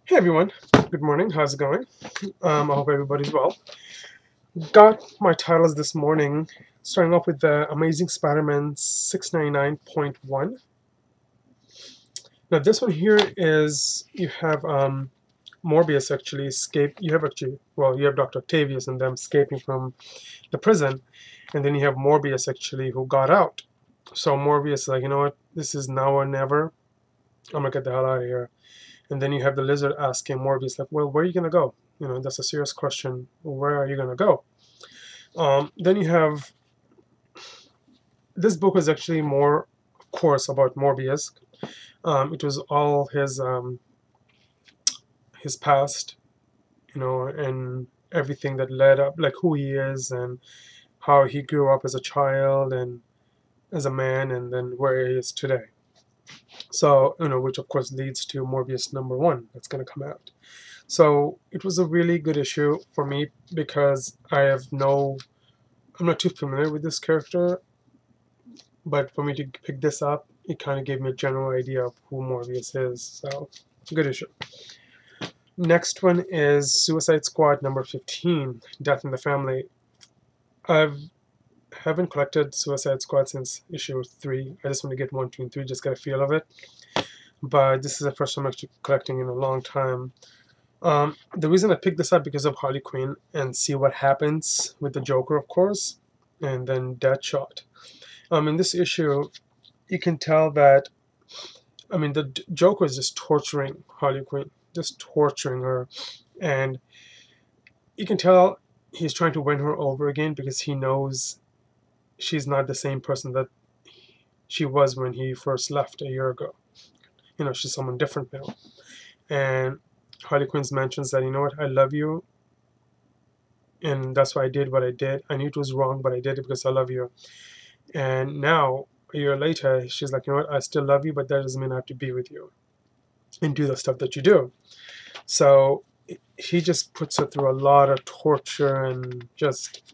Hey everyone, good morning. How's it going? I hope everybody's well. Got my titles this morning, starting off with the Amazing Spider-Man 699.1. Now this one here is you have Morbius actually escape. You have Dr. Octavius and them escaping from the prison, and then you have Morbius actually who got out. So Morbius is like, you know what, this is now or never. I'm gonna get the hell out of here. And then you have the lizard asking Morbius, like, well, where are you gonna go? That's a serious question. Where are you gonna go? Then you have this book was actually more, of course, about Morbius. It was all his past, and everything that led up, like who he is and how he grew up as a child and as a man, and then where he is today. So, which of course leads to Morbius #1 that's gonna come out. So it was a really good issue for me because I'm not too familiar with this character, but for me to pick this up, it kind of gave me a general idea of who Morbius is. So good issue. Next one is Suicide Squad #15, Death in the Family. I haven't collected Suicide Squad since issue 3. I just want to get 1, 2, and 3, just get a feel of it. But this is the first time I'm actually collecting in a long time. The reason I picked this up because of Harley Quinn and see what happens with the Joker, of course, and then Deadshot. In this issue, you can tell that, the Joker is just torturing Harley Quinn, just torturing her, and you can tell he's trying to win her over again because he knows she's not the same person that she was when he first left a year ago. She's someone different now. And Harley Quinn mentions that, you know what, I love you, and that's why I did what I did. I knew it was wrong, but I did it because I love you. And now, a year later, she's like, you know what, I still love you, but that doesn't mean I have to be with you and do the stuff that you do. So he just puts her through a lot of torture and just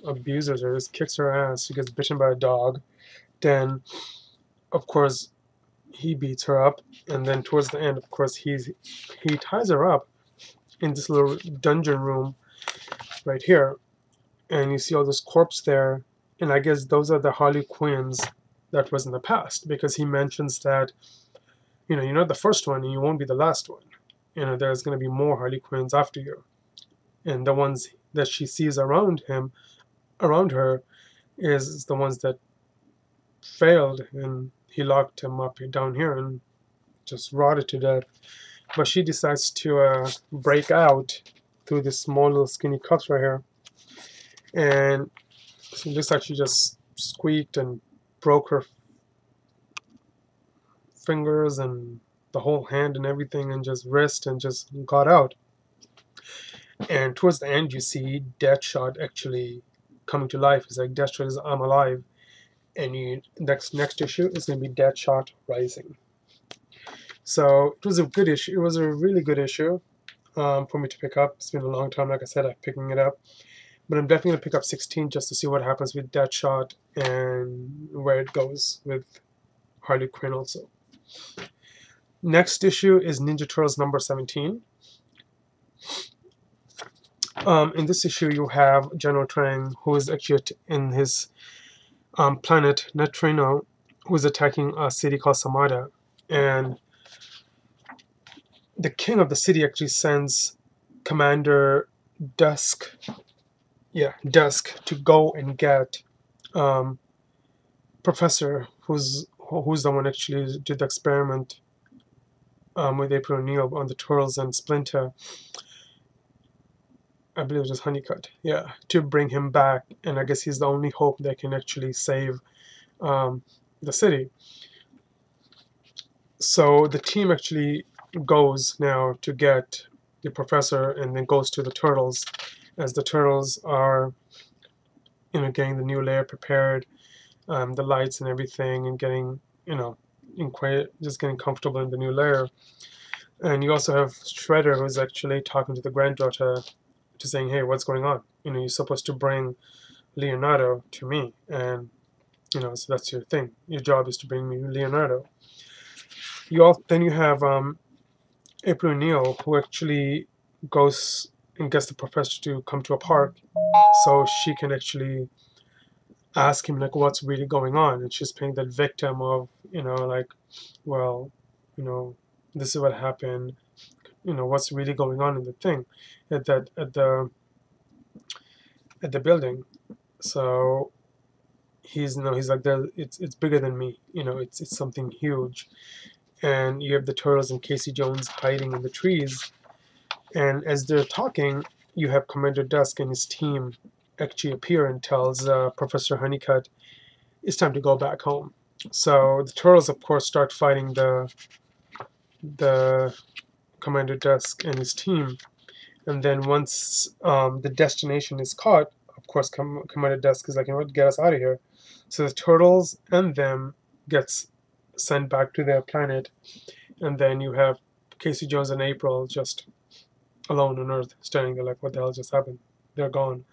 abuses her, just kicks her ass. She gets bitten by a dog. Then, of course, he beats her up, and then towards the end, of course, he ties her up in this little dungeon room right here, and you see all this corpse there, and I guess those are the Harley Quinns that was in the past, because he mentions that, you're not the first one and you won't be the last one. There's going to be more Harley Quinns after you, and the ones that she sees around her is the ones that failed, and he locked him up down here and just rotted to death. But she decides to break out through this small little skinny cups right here, and it looks like she just squeaked and broke her fingers and the whole hand and everything, and just wrist, and just got out. And towards the end, you see Deadshot actually coming to life. It's like Deadshot is I'm alive, and next issue is going to be Deadshot Rising. So it was a good issue. It was a really good issue for me to pick up. It's been a long time, like I said, I'm picking it up. But I'm definitely going to pick up 16 just to see what happens with Deadshot and where it goes with Harley Quinn also. Next issue is Ninja Turtles #17. In this issue, you have General Trang, who is actually in his planet Neutrino, who is attacking a city called Samada. And the king of the city actually sends Commander Dusk, Dusk, to go and get Professor, who's the one actually did the experiment with April O'Neil on the Turtles and Splinter. I believe it was Honeycutt. Yeah, to bring him back, and I guess he's the only hope that can actually save the city. So the team actually goes now to get the professor, and then goes to the Turtles, as the Turtles are, getting the new lair prepared, the lights and everything, and getting, just getting comfortable in the new lair. And you also have Shredder, who's actually talking to the granddaughter, to saying, hey, what's going on? You're supposed to bring Leonardo to me, and so that's your thing. Your job is to bring me Leonardo. Then you have April O'Neil, who actually goes and gets the professor to come to a park so she can actually ask him like what's really going on, and she's playing that victim of, like, well, you know this is what happened, what's really going on in the thing at the building. So he's like, it's bigger than me, it's something huge. And you have the turtles and Casey Jones hiding in the trees, and as they're talking, you have Commander Dusk and his team actually appear and tells Professor Honeycutt it's time to go back home. So the turtles, of course, start fighting the Commander Dusk and his team, and then once the destination is caught, of course, Commander Dusk is like, what, get us out of here. So the turtles and them gets sent back to their planet, and then you have Casey Jones and April just alone on Earth, standing there like, what the hell just happened? They're gone.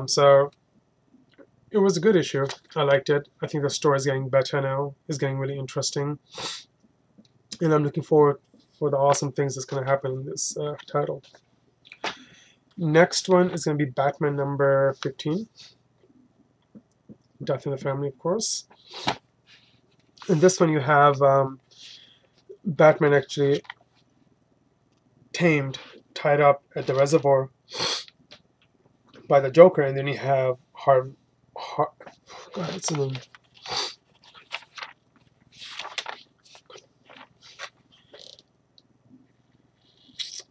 So it was a good issue. I liked it. I think the story is getting better now. It's getting really interesting, and I'm looking forward for the awesome things that's going to happen in this title. Next one is going to be Batman number 15, Death in the Family, of course. In this one, you have Batman actually tied up at the reservoir by the Joker, and then you have what's his name?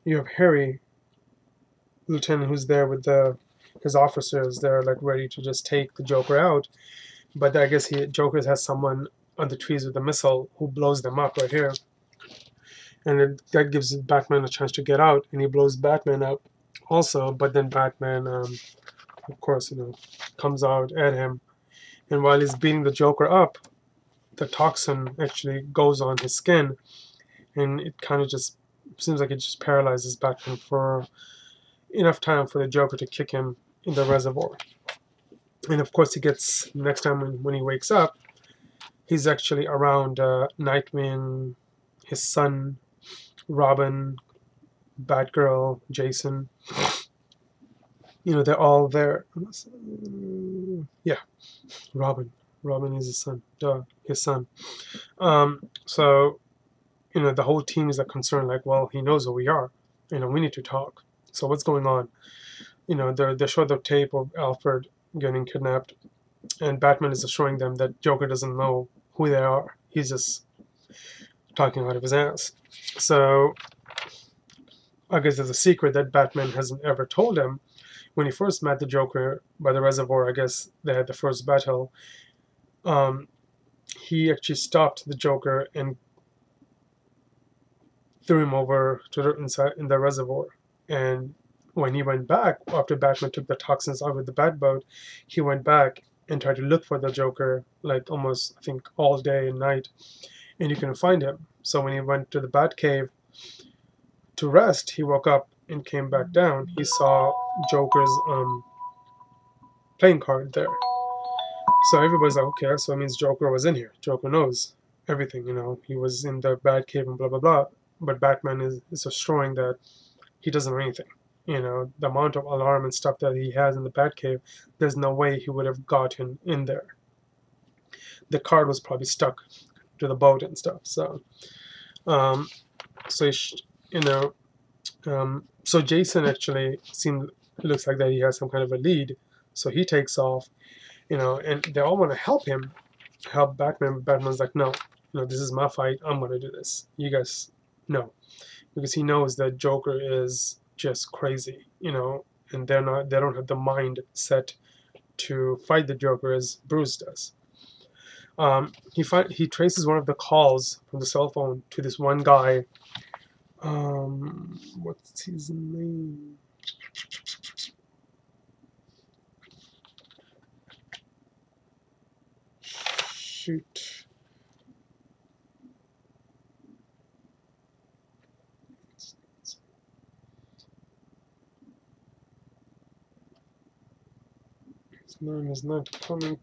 You have Harry, Lieutenant, who's there with his officers. They're like ready to just take the Joker out, but I guess Joker has someone on the trees with a missile who blows them up right here, and that gives Batman a chance to get out, and he blows Batman up also. But then Batman, of course, comes out at him, and while he's beating the Joker up, the toxin actually goes on his skin, and it kind of just seems like it just paralyzes Batman for enough time for the Joker to kick him in the reservoir. And of course, next time when he wakes up, he's actually around Nightwing, his son, Robin, Batgirl, Jason. They're all there. Yeah, Robin. Robin is his son. His son. So, the whole team is concerned, like, well, he knows who we are. We need to talk. So what's going on? They show the tape of Alfred getting kidnapped, and Batman is assuring them that Joker doesn't know who they are. He's just talking out of his ass. So I guess there's a secret that Batman hasn't ever told him. When he first met the Joker by the reservoir, I guess they had the first battle, he actually stopped the Joker and threw him over inside in the reservoir. And when he went back, after Batman took the toxins out with the Batboat, he went back and tried to look for the Joker, like almost, I think, all day and night, and he couldn't find him. So when he went to the Batcave to rest, he woke up and came back down. He saw Joker's playing card there. So everybody's like, okay, so it means Joker was in here. Joker knows everything, He was in the Batcave and blah, blah, blah. But Batman is assuring that he doesn't know anything. The amount of alarm and stuff that he has in the Batcave, there's no way he would have gotten in there. The card was probably stuck to the boat and stuff. So, so Jason actually looks like that he has some kind of a lead. So he takes off, and they all want to help Batman. Batman's like, no, this is my fight. I'm going to do this. You guys, no. Because he knows that Joker is just crazy, and they don't have the mind set to fight the Joker as Bruce does. He traces one of the calls from the cell phone to this one guy. What's his name? Shoot. His name is not coming.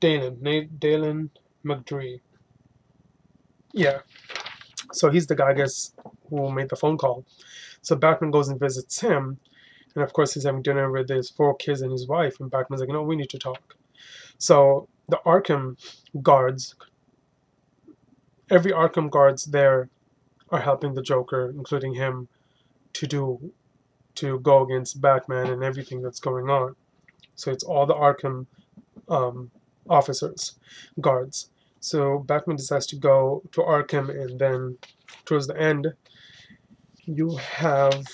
Dalen McDree. Yeah. So he's the guy, I guess, who made the phone call. So Batman goes and visits him, and of course he's having dinner with his 4 kids and his wife, and Batman's like, no, we need to talk. So the Arkham guards, every Arkham guards there are helping the Joker, including him, to go against Batman and everything that's going on. So it's all the Arkham officers, guards. So Batman decides to go to Arkham, and then towards the end, you have,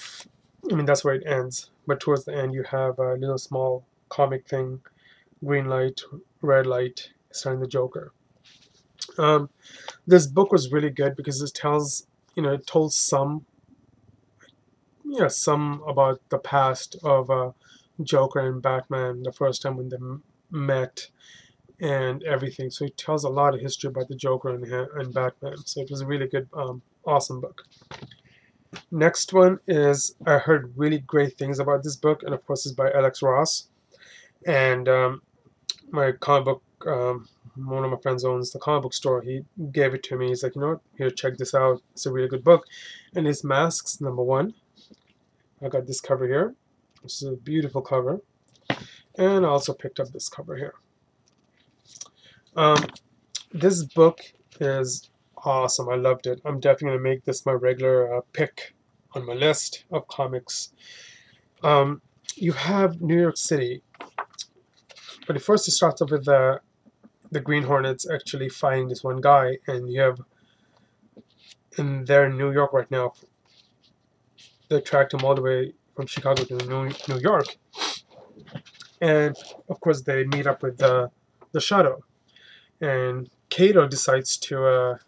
I mean, that's where it ends, but towards the end, you have a little small comic thing, green light, red light, starring the Joker. Um, this book was really good because it tells, it told some, some about the past of Joker and Batman, the first time when they met and everything. So it tells a lot of history about the Joker and Batman. So it was a really good, awesome book. Next one is, I heard really great things about this book, and of course it's by Alex Ross. And my comic book, one of my friends owns the comic book store. He gave it to me. He's like, you know what, here, check this out. It's a really good book. And it's Masks #1. I got this cover here. This is a beautiful cover. And I also picked up this cover here. This book is awesome. I loved it. I'm definitely going to make this my regular pick on my list of comics. You have New York City, but first it starts off with the Green Hornets actually fighting this one guy, and you have, and they're in New York right now. They tracked him all the way from Chicago to New York, and of course they meet up with the Shadow, and Kato decides to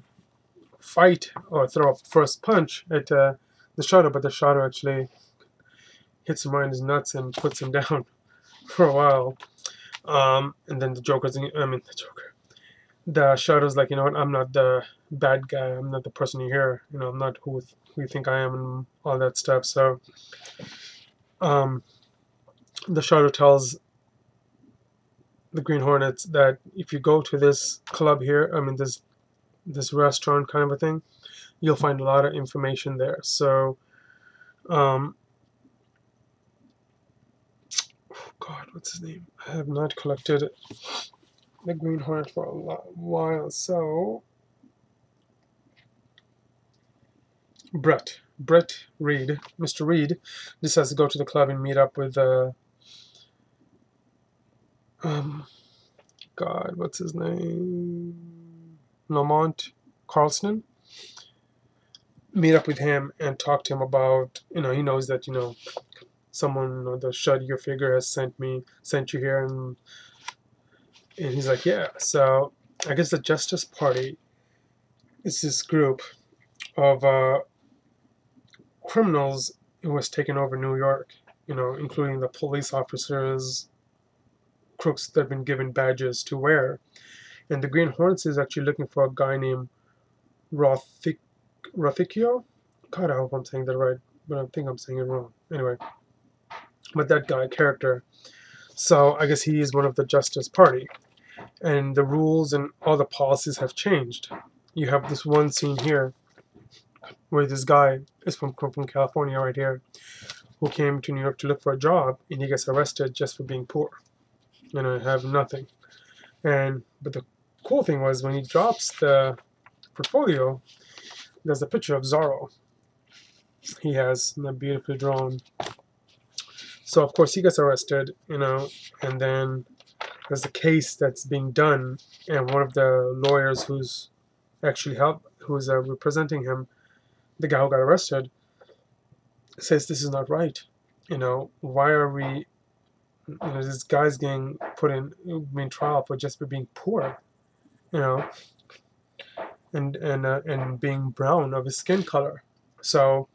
fight or throw a first punch at the Shadow, but the Shadow actually hits him right in his nuts and puts him down for a while. And then the Shadow's like, you know what, I'm not the bad guy, I'm not the person you hear, I'm not who you think I am, and all that stuff. So the Shadow tells the Green Hornets that if you go to this club here, this restaurant kind of a thing, you'll find a lot of information there. So God, what's his name? I have not collected the Green Hornet for a while. So Brett Reed, Mr. Reed, decides to go to the club and meet up with God, what's his name? Lamont Carlson. Meet up with him and talk to him about, he knows that, someone, the Shudder figure has sent you here, and he's like, yeah. So I guess the Justice Party is this group of criminals who has taken over New York, including the police officers, crooks that have been given badges to wear. And the Green Hornets is actually looking for a guy named Rothikio. God, I hope I'm saying that right, but I think I'm saying it wrong. Anyway, but that character. So I guess he is one of the Justice Party. And the rules and all the policies have changed. You have this one scene here where this guy is from California right here, who came to New York to look for a job, and he gets arrested just for being poor. Have nothing. But the cool thing was, when he drops the portfolio, there's a picture of Zorro. He has beautifully drawn. So of course he gets arrested, and then there's a case that's being done, and one of the lawyers who's representing him, the guy who got arrested, says this is not right. Why are we? This guy's getting put in trial for just for being poor, and being brown of his skin color. So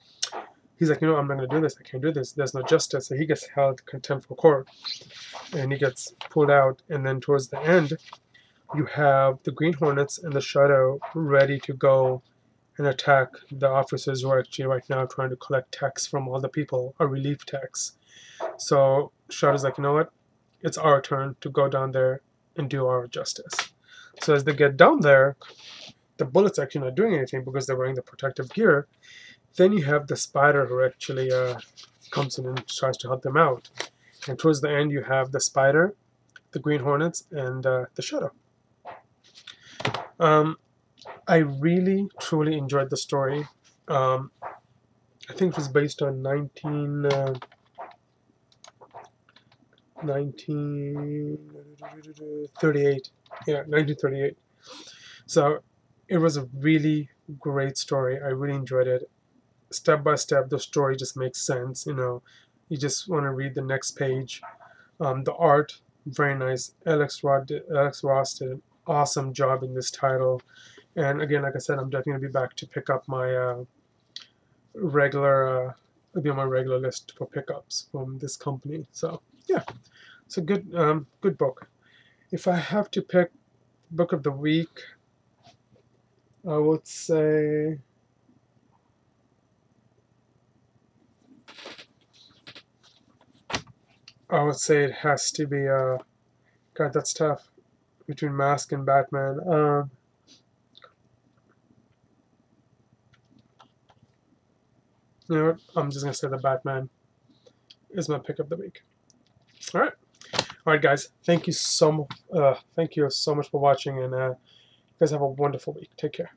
he's like, I'm not going to do this. I can't do this. There's no justice. So he gets held in contempt for court, and he gets pulled out. And then towards the end, you have the Green Hornets and the Shadow ready to go and attack the officers who are actually right now trying to collect tax from all the people, a relief tax. So Shadow's like, you know what? It's our turn to go down there and do our justice. So as they get down there, the bullets actually not doing anything because they're wearing the protective gear. Then you have the Spider who actually comes in and tries to help them out. And towards the end, you have the Spider, the Green Hornets, and the Shadow. I really, truly enjoyed the story. I think it was based on 1938. Yeah, 1938. So it was a really great story. I really enjoyed it. Step by step, the story just makes sense. You just want to read the next page. The art, very nice. Alex Ross did an awesome job in this title. And again, like I said, I'm definitely gonna be back to pick up my regular. It'll be on my regular list for pickups from this company. So yeah, it's a good book. If I have to pick book of the week, I would say. It has to be. God, that's tough. Between Mask and Batman. You know what? I'm just gonna say the Batman is my pick of the week. All right, guys. Thank you so much for watching, and you guys have a wonderful week. Take care.